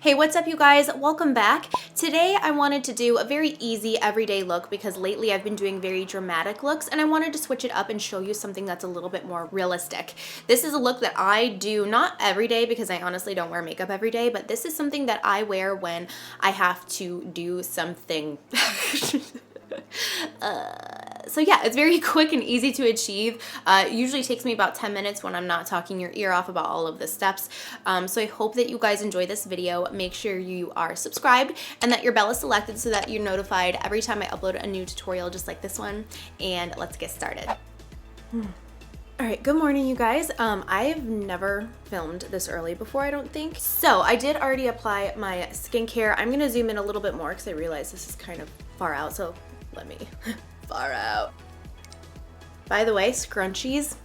Hey, what's up you guys? Welcome back. Today I wanted to do a very easy everyday look because lately I've been doing very dramatic looks and I wanted to switch it up and show you something that's a little bit more realistic. This is a look that I do not every day because I honestly don't wear makeup every day, but this is something that I wear when I have to do something. So yeah, it's very quick and easy to achieve. It usually takes me about 10 minutes when I'm not talking your ear off about all of the steps. So I hope that you guys enjoy this video. Make sure you are subscribed and that your bell is selected so that you're notified every time I upload a new tutorial just like this one. And let's get started. All right, good morning, you guys. I've never filmed this early before, I don't think. So I did already apply my skincare. I'm gonna zoom in a little bit more because I realize this is kind of far out, so let me far out. By the way, scrunchies,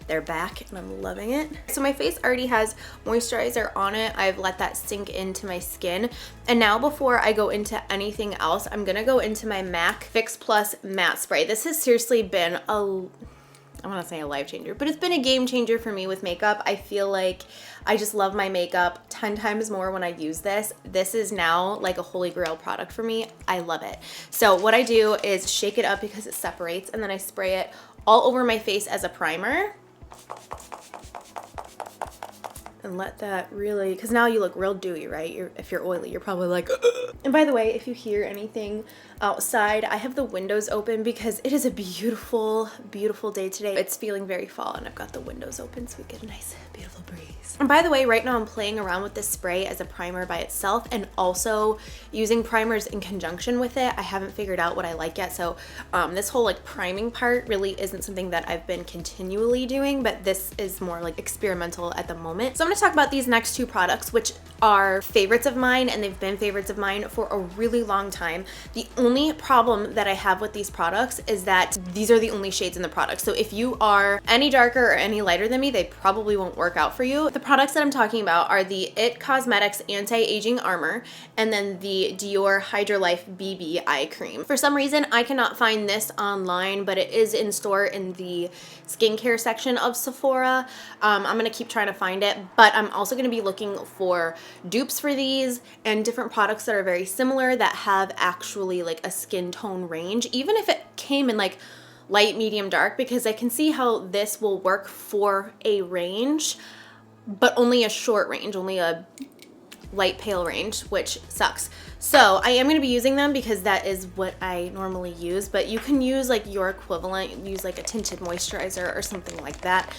they're back and I'm loving it. So my face already has moisturizer on it. I've let that sink into my skin. And now before I go into anything else, I'm gonna go into my MAC Fix Plus Matte Spray. This has seriously been I want to say a life changer, but it's been a game changer for me with makeup. I feel like I just love my makeup 10 times more when I use this. This is now like a holy grail product for me. I love it. So what I do is shake it up because it separates and then I spray it all over my face as a primer. And let that really, because now you look real dewy, right? If you're oily, you're probably like, ugh. And by the way, if you hear anything outside, I have the windows open because it is a beautiful, beautiful day today. It's feeling very fall and I've got the windows open so we get a nice, beautiful breeze. And by the way, right now I'm playing around with this spray as a primer by itself and also using primers in conjunction with it. I haven't figured out what I like yet. So this whole like priming part really isn't something that I've been continually doing, but this is more like experimental at the moment. So I'm gonna talk about these next two products, which are favorites of mine and they've been favorites of mine for a really long time. The only problem that I have with these products is that these are the only shades in the product. So if you are any darker or any lighter than me, they probably won't work out for you. The products that I'm talking about are the IT Cosmetics Anti-Aging Armor and then the Dior Life BB Eye Cream. For some reason, I cannot find this online, but it is in store in the skincare section of Sephora. I'm gonna keep trying to find it, but I'm also gonna be looking for dupes for these and different products that are very similar that have actually like a skin tone range, even if it came in like light, medium, dark, because I can see how this will work for a range, but only a short range, only a light pale range, which sucks. So I am going to be using them because that is what I normally use, but you can use like your equivalent, use like a tinted moisturizer or something like that.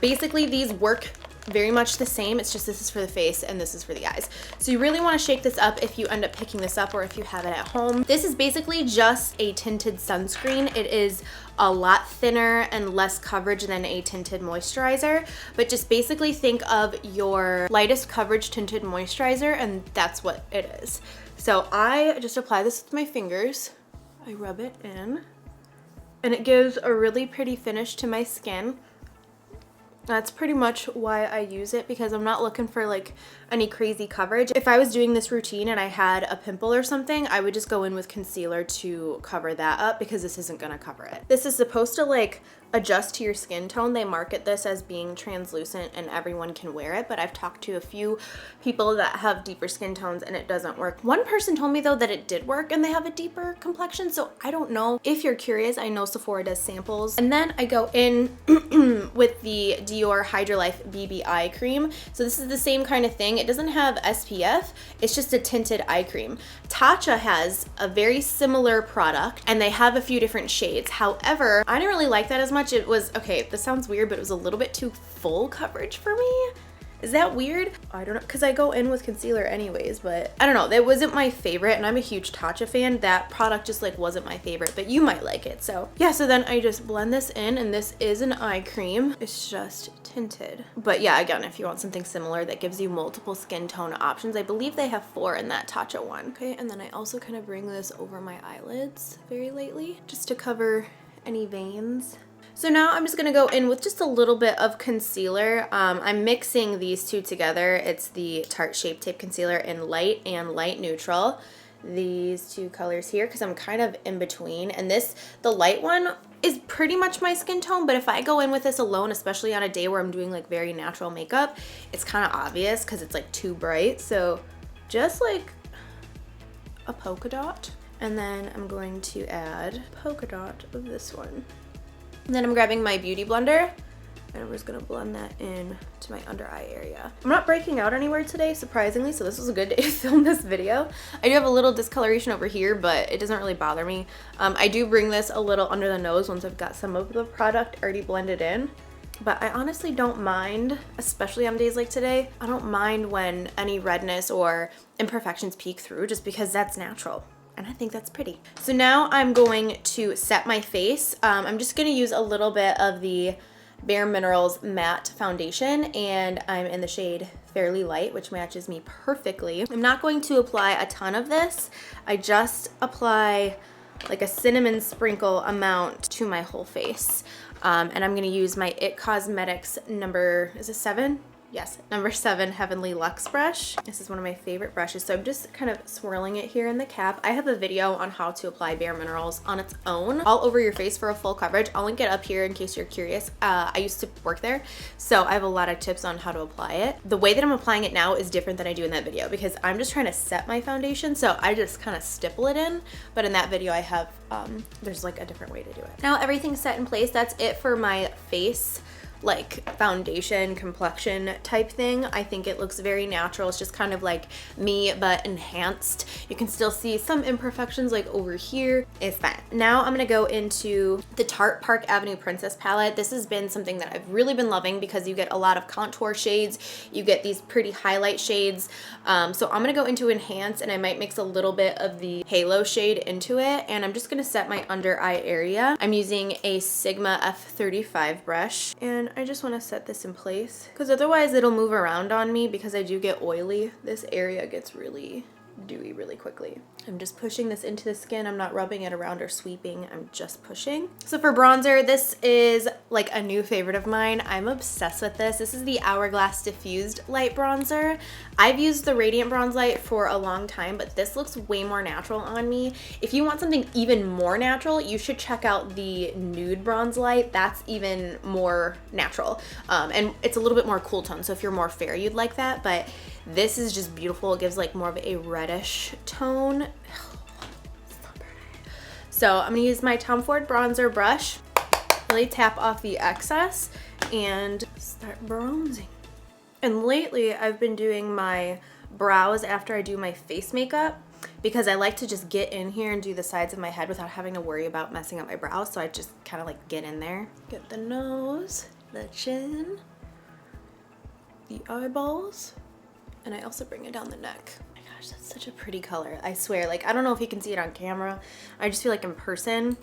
Basically these work very much the same. It's just this is for the face and this is for the eyes. So you really want to shake this up if you end up picking this up or if you have it at home. This is basically just a tinted sunscreen. It is a lot thinner and less coverage than a tinted moisturizer, but just basically think of your lightest coverage tinted moisturizer and that's what it is. So I just apply this with my fingers. I rub it in and it gives a really pretty finish to my skin. That's pretty much why I use it, because I'm not looking for like any crazy coverage. If I was doing this routine and I had a pimple or something, I would just go in with concealer to cover that up because this isn't gonna cover it. This is supposed to like adjust to your skin tone. They market this as being translucent and everyone can wear it, but I've talked to a few people that have deeper skin tones and it doesn't work. One person told me though that it did work and they have a deeper complexion, so I don't know. If you're curious, I know Sephora does samples. And then I go in with the Dior Life BB Eye Cream. So this is the same kind of thing. It doesn't have SPF, it's just a tinted eye cream. Tatcha has a very similar product and they have a few different shades. However, I didn't really like that as much. It was, okay, this sounds weird, but it was a little bit too full coverage for me. Is that weird? I don't know, because I go in with concealer anyways, but I don't know. That wasn't my favorite, and I'm a huge Tatcha fan. That product just like wasn't my favorite, but you might like it. So yeah, so then I just blend this in, and this is an eye cream. It's just tinted. But yeah, again, if you want something similar that gives you multiple skin tone options, I believe they have 4 in that Tatcha one. Okay, and then I also kind of bring this over my eyelids very lightly, just to cover any veins. So now I'm just gonna go in with just a little bit of concealer. I'm mixing these two together. It's the Tarte Shape Tape Concealer in light and light neutral. These two colors here, because I'm kind of in between. And this, the light one, is pretty much my skin tone, but if I go in with this alone, especially on a day where I'm doing like very natural makeup, it's kind of obvious because it's like too bright. So just like a polka dot. And then I'm going to add polka dot of this one. And then I'm grabbing my beauty blender and I'm just gonna blend that in to my under eye area. I'm not breaking out anywhere today, surprisingly, so this was a good day to film this video. I do have a little discoloration over here, but it doesn't really bother me. I do bring this a little under the nose once I've got some of the product already blended in. But I honestly don't mind, especially on days like today, I don't mind when any redness or imperfections peek through just because that's natural. And I think that's pretty. So now I'm going to set my face. I'm just gonna use a little bit of the Bare Minerals matte foundation, and I'm in the shade Fairly Light, which matches me perfectly. I'm not going to apply a ton of this. I just apply like a cinnamon sprinkle amount to my whole face. And I'm gonna use my IT Cosmetics number, is it 7? Yes, number 7 Heavenly Luxe brush. This is one of my favorite brushes, so I'm just kind of swirling it here in the cap. I have a video on how to apply Bare Minerals on its own, all over your face for a full coverage. I'll link it up here in case you're curious. I used to work there, so I have a lot of tips on how to apply it. The way that I'm applying it now is different than I do in that video because I'm just trying to set my foundation, so I just kind of stipple it in, but in that video I have, there's like a different way to do it. Now everything's set in place. That's it for my face like foundation complexion type thing. I think it looks very natural. It's just kind of like me but enhanced. You can still see some imperfections like over here. It's fine. Now I'm gonna go into the Tarte Park Avenue Princess palette. This has been something that I've really been loving because you get a lot of contour shades, you get these pretty highlight shades. So I'm gonna go into Enhance and I might mix a little bit of the Halo shade into it, and I'm just gonna set my under eye area. I'm using a Sigma F35 brush, and I just want to set this in place because otherwise it'll move around on me because I do get oily. This area gets really dewy really quickly. I'm just pushing this into the skin. I'm not rubbing it around or sweeping. I'm just pushing. So for bronzer, this is like a new favorite of mine. I'm obsessed with this. This is the Hourglass Diffused Light Bronzer. I've used the Radiant Bronze Light for a long time, but this looks way more natural on me. If you want something even more natural, you should check out the Nude Bronze Light. That's even more natural. And it's a little bit more cool tone. So if you're more fair, you'd like that, but this is just beautiful. It gives like more of a reddish tone. So I'm gonna use my Tom Ford bronzer brush, really tap off the excess and start bronzing. And lately I've been doing my brows after I do my face makeup because I like to just get in here and do the sides of my head without having to worry about messing up my brows. So I just kind of like get in there. Get the nose, the chin, the eyeballs. And I also bring it down the neck. Oh my gosh, that's such a pretty color. I swear, like, I don't know if you can see it on camera. I just feel like in person,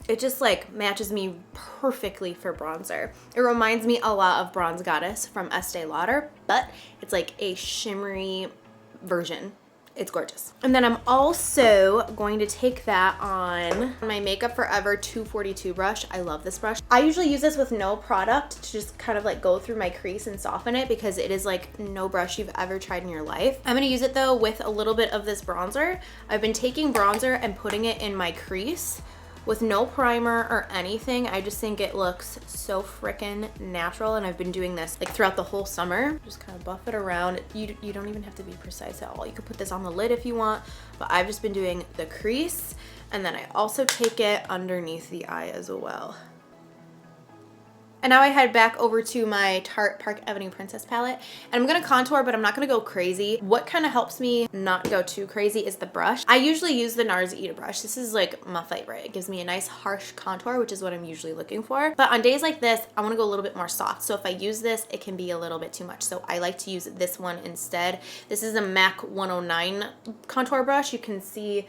it just like matches me perfectly for bronzer. It reminds me a lot of Bronze Goddess from Estee Lauder, but it's like a shimmery version. It's gorgeous. And then I'm also going to take that on my Makeup Forever 242 brush. I love this brush. I usually use this with no product to just kind of like go through my crease and soften it because it is like no brush you've ever tried in your life. I'm gonna use it though with a little bit of this bronzer. I've been taking bronzer and putting it in my crease with no primer or anything. I just think it looks so freaking natural, and I've been doing this like throughout the whole summer. Just kind of buff it around. You don't even have to be precise at all. You could put this on the lid if you want, but I've just been doing the crease, and then I also take it underneath the eye as well. And now I head back over to my Tarte Park Avenue Princess palette, and I'm gonna contour, but I'm not gonna go crazy. What kind of helps me not go too crazy is the brush. I usually use the NARS Ita brush. This is like my favorite. It gives me a nice harsh contour, which is what I'm usually looking for. But on days like this, I wanna go a little bit more soft. So if I use this, it can be a little bit too much. So I like to use this one instead. This is a MAC 109 contour brush. You can see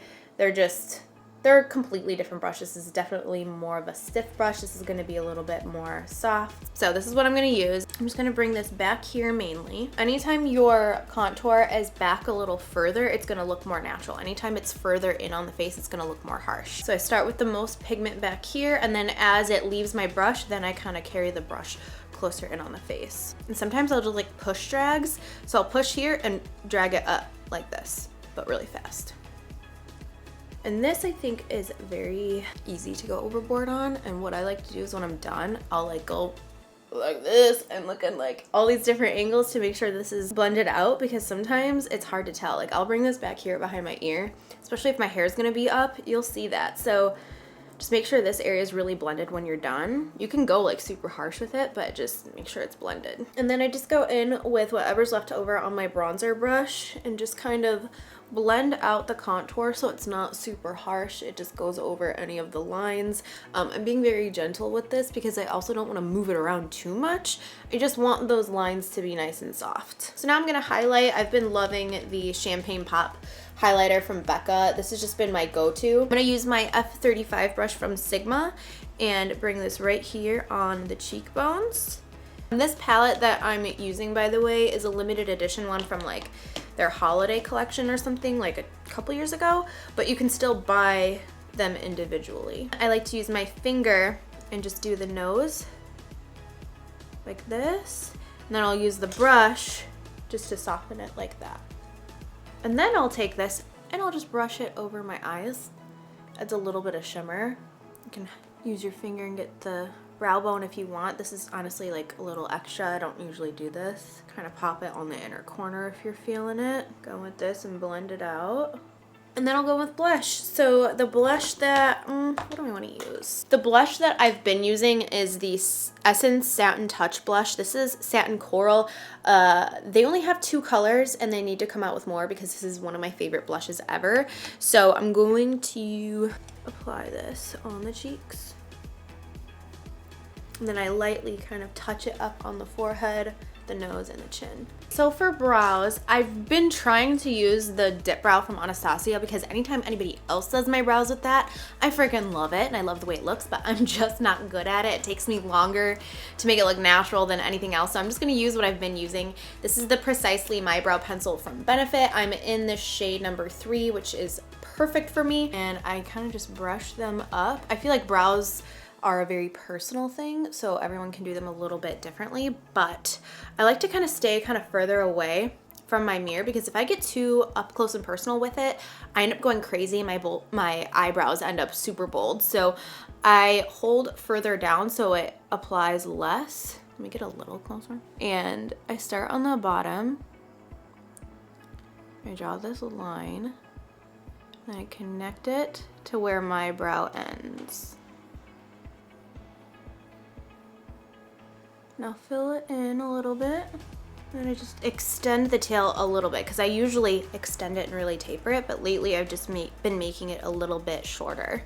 they're completely different brushes. This is definitely more of a stiff brush. This is gonna be a little bit more soft. So this is what I'm gonna use. I'm just gonna bring this back here mainly. Anytime your contour is back a little further, it's gonna look more natural. Anytime it's further in on the face, it's gonna look more harsh. So I start with the most pigment back here, and then as it leaves my brush, then I kind of carry the brush closer in on the face. And sometimes I'll just like push drags. So I'll push here and drag it up like this, but really fast. And this I think is very easy to go overboard on, and what I like to do is when I'm done, I'll like go like this and looking like all these different angles to make sure this is blended out, because sometimes it's hard to tell. Like I'll bring this back here behind my ear, especially if my hair is going to be up, you'll see that. So just make sure this area is really blended when you're done. You can go like super harsh with it, but just make sure it's blended. And then I just go in with whatever's left over on my bronzer brush and just kind of blend out the contour so it's not super harsh. It just goes over any of the lines. I'm being very gentle with this because I also don't want to move it around too much. I just want those lines to be nice and soft. So now I'm going to highlight. I've been loving the Champagne Pop highlighter from Becca. This has just been my go-to. I'm gonna use my F35 brush from Sigma and bring this right here on the cheekbones. And this palette that I'm using, by the way, is a limited edition one from like their holiday collection or something like a couple years ago, but you can still buy them individually. I like to use my finger and just do the nose like this, and then I'll use the brush just to soften it like that. And then I'll take this and I'll just brush it over my eyes. Adds a little bit of shimmer. You can use your finger and get the brow bone if you want. This is honestly like a little extra. I don't usually do this. Kind of pop it on the inner corner if you're feeling it. Go with this and blend it out. And then I'll go with blush. So the blush that, what do I want to use? The blush that I've been using is the Essence Satin Touch blush. This is Satin Coral. They only have 2 colors and they need to come out with more because this is one of my favorite blushes ever. So I'm going to apply this on the cheeks. And then I lightly kind of touch it up on the forehead, the nose, and the chin. So for brows, I've been trying to use the dip brow from Anastasia because anytime anybody else does my brows with that, I freaking love it and I love the way it looks, but I'm just not good at it. It takes me longer to make it look natural than anything else. So I'm just gonna use what I've been using. This is the Precisely My Brow Pencil from Benefit. I'm in the shade number 3, which is perfect for me. And I kind of just brush them up. I feel like brows are a very personal thing, so everyone can do them a little bit differently, but I like to kind of stay kind of further away from my mirror because if I get too up close and personal with it, I end up going crazy. My eyebrows end up super bold, so I hold further down so it applies less. Let me get a little closer. And I start on the bottom. I draw this line, and I connect it to where my brow ends. Now fill it in a little bit, and I just extend the tail a little bit because I usually extend it and really taper it, but lately I've just been making it a little bit shorter.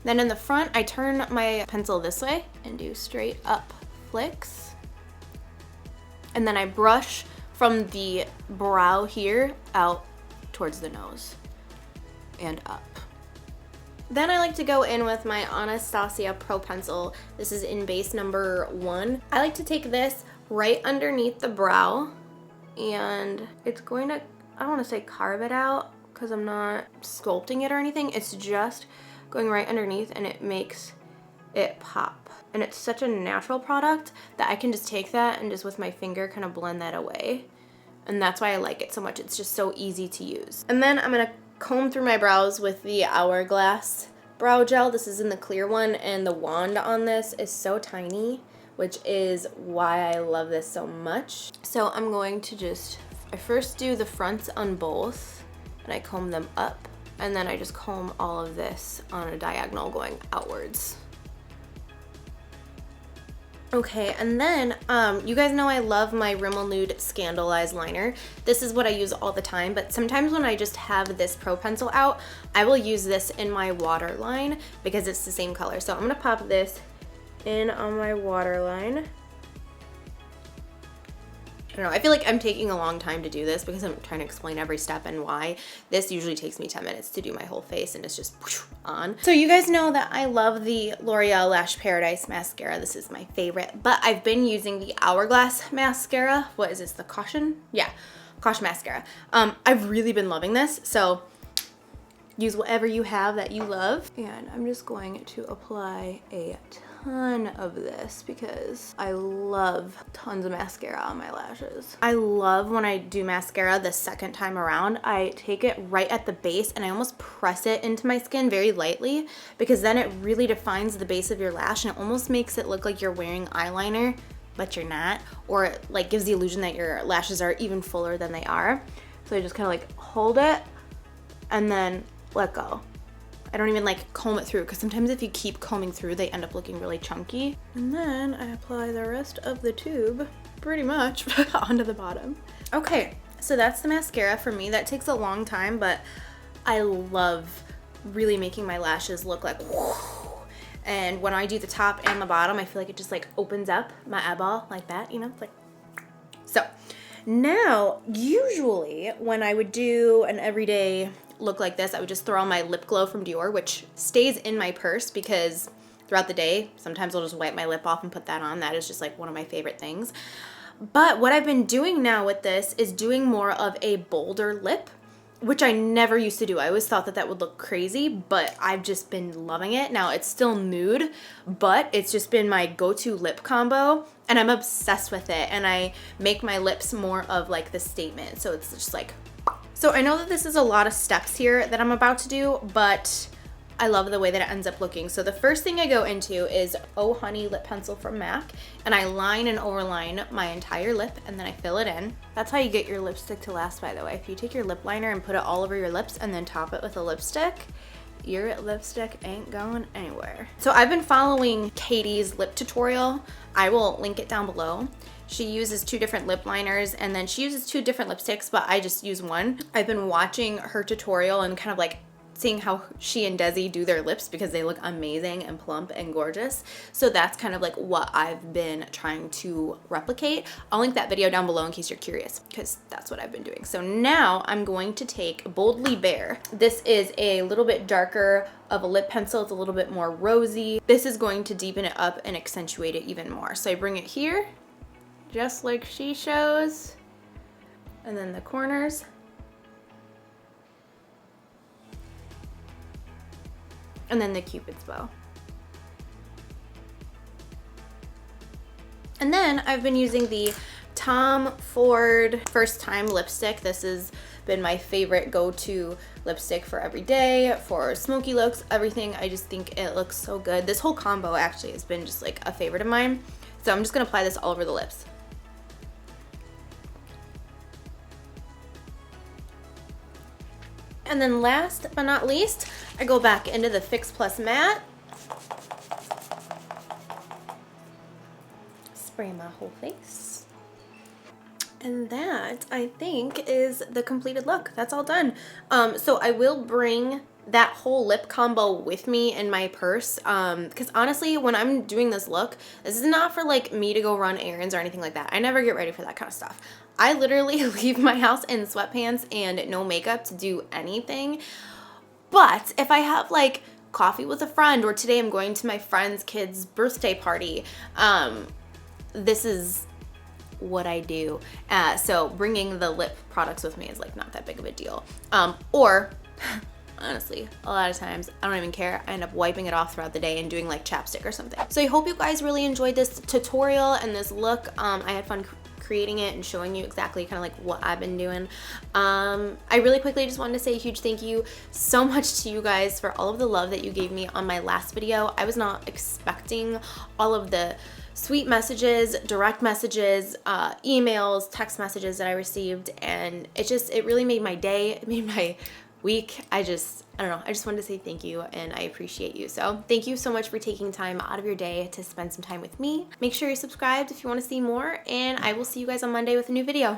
Then in the front, I turn my pencil this way and do straight up flicks. And then I brush from the brow here out towards the nose and up. Then I like to go in with my Anastasia Pro Pencil. This is in base number 1. I like to take this right underneath the brow, and it's going to, I don't want to say carve it out because I'm not sculpting it or anything. It's just going right underneath and it makes it pop. And it's such a natural product that I can just take that and just with my finger kind of blend that away. And that's why I like it so much. It's just so easy to use. And then I'm going to comb through my brows with the Hourglass brow gel. This is in the clear one, and the wand on this is so tiny, which is why I love this so much. So I'm going to just, I first do the fronts on both, and I comb them up, and then I just comb all of this on a diagonal going outwards. Okay, and then you guys know I love my Rimmel Nude Scandaleyes liner. This is what I use all the time, but sometimes when I just have this Pro Pencil out, I will use this in my waterline because it's the same color. So I'm gonna pop this in on my waterline. I don't know, I feel like I'm taking a long time to do this because I'm trying to explain every step and why. This usually takes me 10 minutes to do my whole face and it's just on. So you guys know that I love the L'Oreal Lash Paradise mascara. This is my favorite, but I've been using the Hourglass mascara. What is this, the Caution? Yeah, Caution mascara. I've really been loving this, so use whatever you have that you love. And I'm just going to apply a ton of this because I love tons of mascara on my lashes. I love when I do mascara the second time around, I take it right at the base and I almost press it into my skin very lightly because then it really defines the base of your lash and it almost makes it look like you're wearing eyeliner, but you're not, or it like gives the illusion that your lashes are even fuller than they are. So I just kind of like hold it and then let go. I don't even like comb it through because sometimes if you keep combing through, they end up looking really chunky. And then I apply the rest of the tube pretty much onto the bottom. Okay, so that's the mascara for me. That takes a long time, but I love really making my lashes look like whoo. And when I do the top and the bottom, I feel like it just like opens up my eyeball like that, you know, it's like, so now usually when I would do an everyday look like this, I would just throw on my lip glow from Dior, which stays in my purse because throughout the day, sometimes I'll just wipe my lip off and put that on. That is just like one of my favorite things. But what I've been doing now with this is doing more of a bolder lip, which I never used to do. I always thought that that would look crazy, but I've just been loving it. Now it's still nude, but it's just been my go-to lip combo and I'm obsessed with it. And I make my lips more of like the statement. So it's just like, so I know that this is a lot of steps here that I'm about to do, but I love the way that it ends up looking. So the first thing I go into is Oh Honey lip pencil from MAC, and I line and overline my entire lip and then I fill it in. That's how you get your lipstick to last, by the way. If you take your lip liner and put it all over your lips and then top it with a lipstick, your lipstick ain't going anywhere. So I've been following Katie's lip tutorial. I will link it down below. She uses 2 different lip liners and then she uses 2 different lipsticks, but I just use one. I've been watching her tutorial and kind of like seeing how she and Desi do their lips because they look amazing and plump and gorgeous. So that's kind of like what I've been trying to replicate. I'll link that video down below in case you're curious because that's what I've been doing. So now I'm going to take Boldly Bare. This is a little bit darker of a lip pencil. It's a little bit more rosy. This is going to deepen it up and accentuate it even more. So I bring it here, just like she shows, and then the corners. And then the Cupid's bow. And then I've been using the Tom Ford First Time lipstick. This has been my favorite go-to lipstick for every day, for smoky looks, everything. I just think it looks so good. This whole combo actually has been just like a favorite of mine. So I'm just gonna apply this all over the lips. And then last but not least, I go back into the Fix Plus Matte. Spray my whole face. And that, I think, is the completed look. That's all done. So I will bring that whole lip combo with me in my purse because honestly, when I'm doing this look, this is not for like me to go run errands or anything like that. I never get ready for that kind of stuff. I literally leave my house in sweatpants and no makeup to do anything. But if I have like coffee with a friend, or today I'm going to my friend's kid's birthday party, this is what I do. So bringing the lip products with me is like not that big of a deal. Or honestly, a lot of times I don't even care. I end up wiping it off throughout the day and doing like chapstick or something. So I hope you guys really enjoyed this tutorial and this look. I had fun creating it and showing you exactly kind of like what I've been doing. I really quickly just wanted to say a huge thank you so much to you guys for all of the love that you gave me on my last video. I was not expecting all of the sweet messages, direct messages, emails, text messages that I received, and it really made my day. It made my week. I don't know. I just wanted to say thank you and I appreciate you. So thank you so much for taking time out of your day to spend some time with me. Make sure you're subscribed if you want to see more, and I will see you guys on Monday with a new video.